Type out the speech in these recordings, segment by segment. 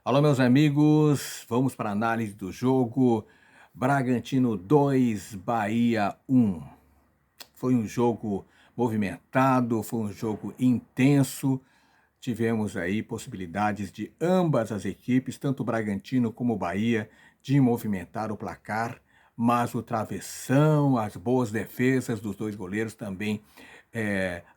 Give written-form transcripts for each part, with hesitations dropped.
Alô, meus amigos, vamos para a análise do jogo. Bragantino 2, Bahia 1. Foi um jogo movimentado, foi um jogo intenso. Tivemos aí possibilidades de ambas as equipes, tanto o Bragantino como o Bahia, de movimentar o placar, mas o travessão, as boas defesas dos dois goleiros também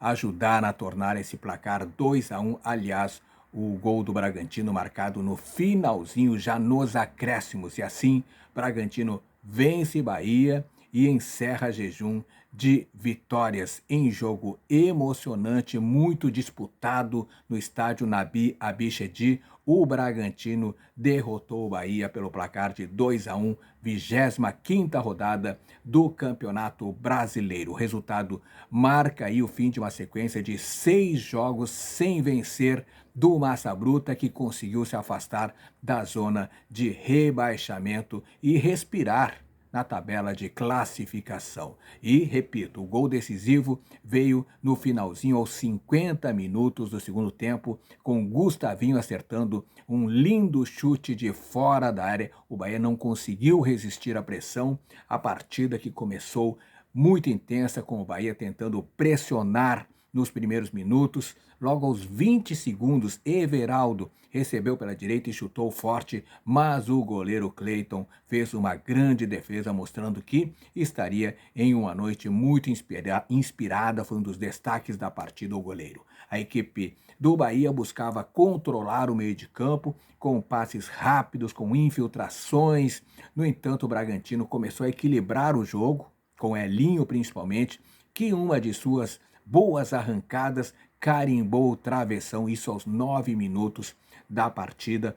ajudaram a tornar esse placar 2-1. Aliás, o gol do Bragantino marcado no finalzinho, já nos acréscimos. E assim, Bragantino vence Bahia e encerra jejum de vitórias em jogo emocionante, muito disputado no estádio Nabi Abichedi. O Bragantino derrotou o Bahia pelo placar de 2-1, 25ª rodada do Campeonato Brasileiro. O resultado marca aí o fim de uma sequência de 6 jogos sem vencer do Massa Bruta, que conseguiu se afastar da zona de rebaixamento e respirar na tabela de classificação. E, repito, o gol decisivo veio no finalzinho, aos 50 minutos do segundo tempo, com Gustavinho acertando um lindo chute de fora da área. O Bahia não conseguiu resistir à pressão. A partida que começou muito intensa, com o Bahia tentando pressionar nos primeiros minutos. Logo aos 20 segundos, Everaldo recebeu pela direita e chutou forte, mas o goleiro Cleiton fez uma grande defesa, mostrando que estaria em uma noite muito inspirada. Foi um dos destaques da partida, o goleiro. A equipe do Bahia buscava controlar o meio de campo, com passes rápidos, com infiltrações. No entanto, o Bragantino começou a equilibrar o jogo, com Elinho principalmente, que uma de suas boas arrancadas carimbou o travessão, isso aos 9 minutos da partida,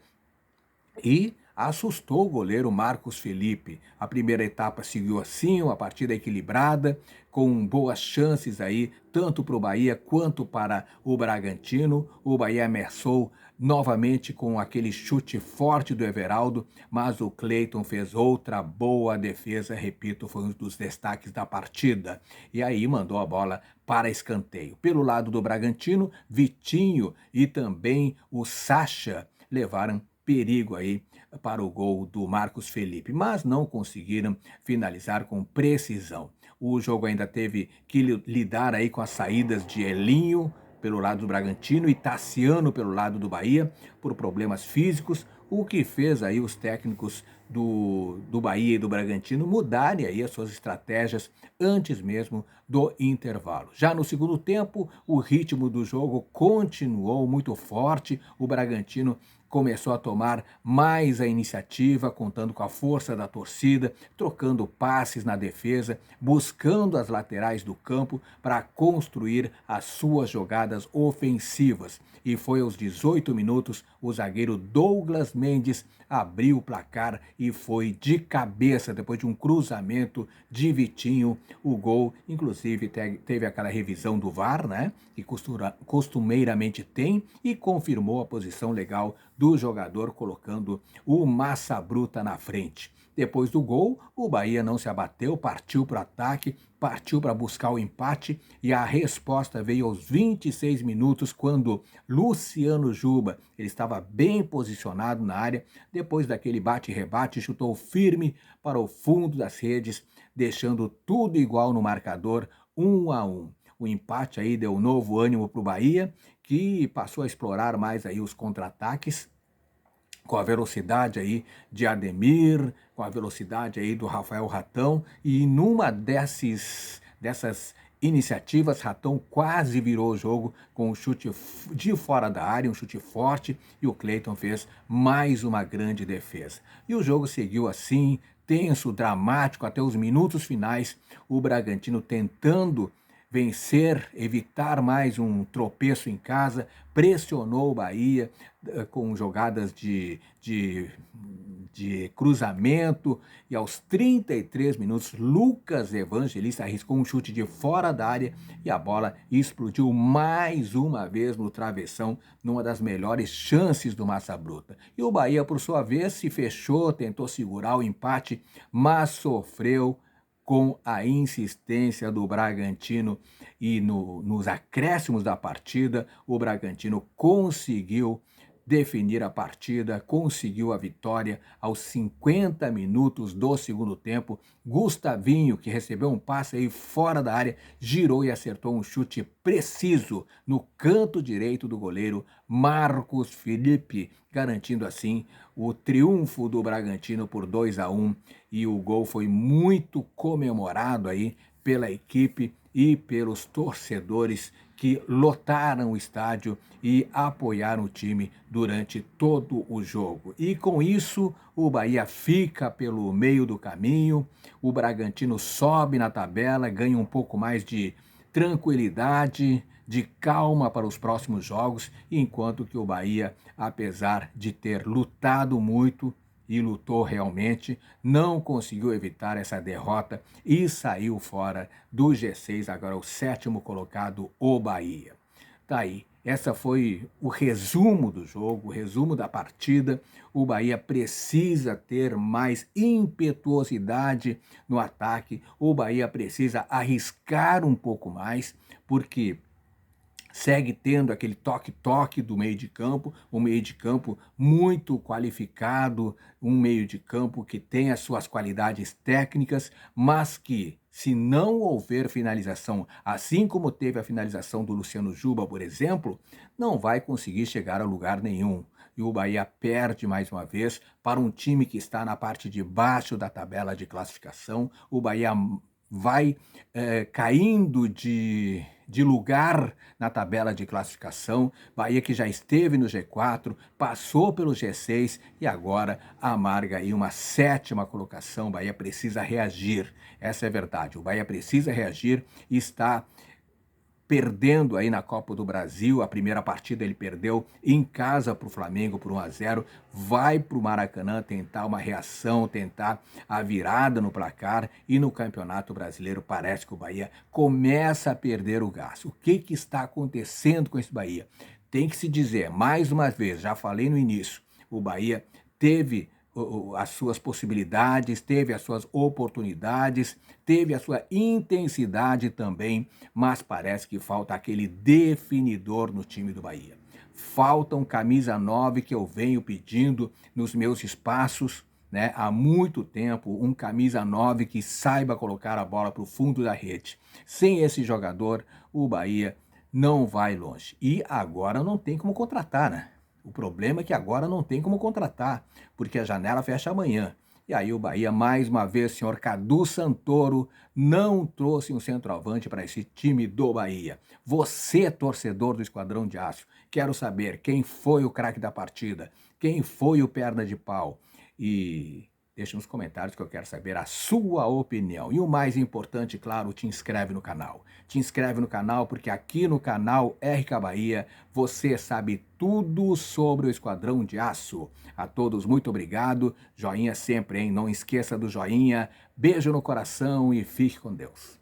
e assustou o goleiro Marcos Felipe. A primeira etapa seguiu assim, uma partida equilibrada, com boas chances aí, tanto para o Bahia quanto para o Bragantino. O Bahia ameaçou novamente com aquele chute forte do Everaldo, mas o Cleiton fez outra boa defesa, repito, foi um dos destaques da partida. E aí mandou a bola para escanteio. Pelo lado do Bragantino, Vitinho e também o Sacha levaram perigo aí para o gol do Marcos Felipe, mas não conseguiram finalizar com precisão. O jogo ainda teve que lidar aí com as saídas de Elinho pelo lado do Bragantino e Tassiano pelo lado do Bahia por problemas físicos, o que fez aí os técnicos do Bahia e do Bragantino mudarem aí as suas estratégias antes mesmo do intervalo. Já no segundo tempo, o ritmo do jogo continuou muito forte, o Bragantino começou a tomar mais a iniciativa, contando com a força da torcida, trocando passes na defesa, buscando as laterais do campo para construir as suas jogadas ofensivas. E foi aos 18 minutos, o zagueiro Douglas Mendes abriu o placar e foi de cabeça, depois de um cruzamento de Vitinho, o gol. Inclusive teve aquela revisão do VAR, né, que costumeiramente tem, e confirmou a posição legal do jogador, colocando o Massa Bruta na frente. Depois do gol, o Bahia não se abateu, partiu para o ataque, partiu para buscar o empate, e a resposta veio aos 26 minutos, quando Luciano Juba, ele estava bem posicionado na área, depois daquele bate-rebate, chutou firme para o fundo das redes, deixando tudo igual no marcador, 1-1. O empate aí deu novo ânimo para o Bahia, que passou a explorar mais aí os contra-ataques, com a velocidade aí de Ademir, com a velocidade aí do Rafael Ratão, e numa dessas iniciativas, Ratão quase virou o jogo com um chute de fora da área, um chute forte, e o Cleiton fez mais uma grande defesa. E o jogo seguiu assim, tenso, dramático, até os minutos finais, o Bragantino tentando vencer, evitar mais um tropeço em casa, pressionou o Bahia com jogadas de cruzamento, e aos 33 minutos, Lucas Evangelista arriscou um chute de fora da área e a bola explodiu mais uma vez no travessão, numa das melhores chances do Massa Bruta. E o Bahia, por sua vez, se fechou, tentou segurar o empate, mas sofreu com a insistência do Bragantino, e nos acréscimos da partida, o Bragantino conseguiu definir a partida, conseguiu a vitória aos 50 minutos do segundo tempo. Gustavinho, que recebeu um passe aí fora da área, girou e acertou um chute preciso no canto direito do goleiro Marcos Felipe, garantindo assim o triunfo do Bragantino por 2-1, e o gol foi muito comemorado aí pela equipe e pelos torcedores que lotaram o estádio e apoiaram o time durante todo o jogo. E com isso, o Bahia fica pelo meio do caminho, o Bragantino sobe na tabela, ganha um pouco mais de tranquilidade, de calma para os próximos jogos, enquanto que o Bahia, apesar de ter lutado muito, e lutou realmente, não conseguiu evitar essa derrota e saiu fora do G6, agora o 7º colocado, o Bahia. Tá aí, essa foi o resumo do jogo, o resumo da partida. O Bahia precisa ter mais impetuosidade no ataque, o Bahia precisa arriscar um pouco mais, porque segue tendo aquele toque-toque do meio de campo, um meio de campo muito qualificado, um meio de campo que tem as suas qualidades técnicas, mas que, se não houver finalização, assim como teve a finalização do Luciano Juba, por exemplo, não vai conseguir chegar a lugar nenhum. E o Bahia perde mais uma vez para um time que está na parte de baixo da tabela de classificação. O Bahia vai caindo de lugar na tabela de classificação. Bahia que já esteve no G4, passou pelo G6 e agora amarga aí uma 7ª colocação. Bahia precisa reagir, essa é a verdade. O Bahia precisa reagir e está perdendo aí na Copa do Brasil. A primeira partida ele perdeu em casa para o Flamengo por 1-0, vai para o Maracanã tentar uma reação, tentar a virada no placar, e no Campeonato Brasileiro parece que o Bahia começa a perder o gás. O que está acontecendo com esse Bahia? Tem que se dizer, mais uma vez, já falei no início, o Bahia teve as suas possibilidades, teve as suas oportunidades, teve a sua intensidade também, mas parece que falta aquele definidor no time do Bahia. Falta um camisa 9 que eu venho pedindo nos meus espaços, né, há muito tempo, um camisa 9 que saiba colocar a bola para o fundo da rede. Sem esse jogador, o Bahia não vai longe. E agora não tem como contratar, né? O problema é que agora não tem como contratar, porque a janela fecha amanhã. E aí o Bahia, mais uma vez, senhor Cadu Santoro, não trouxe um centroavante para esse time do Bahia. Você, torcedor do Esquadrão de Aço, quero saber quem foi o craque da partida, quem foi o perna de pau. E deixa nos comentários que eu quero saber a sua opinião. E o mais importante, claro, te inscreve no canal. Te inscreve no canal, porque aqui no canal RK Bahia você sabe tudo sobre o Esquadrão de Aço. A todos, muito obrigado. Joinha sempre, hein? Não esqueça do joinha. Beijo no coração e fique com Deus.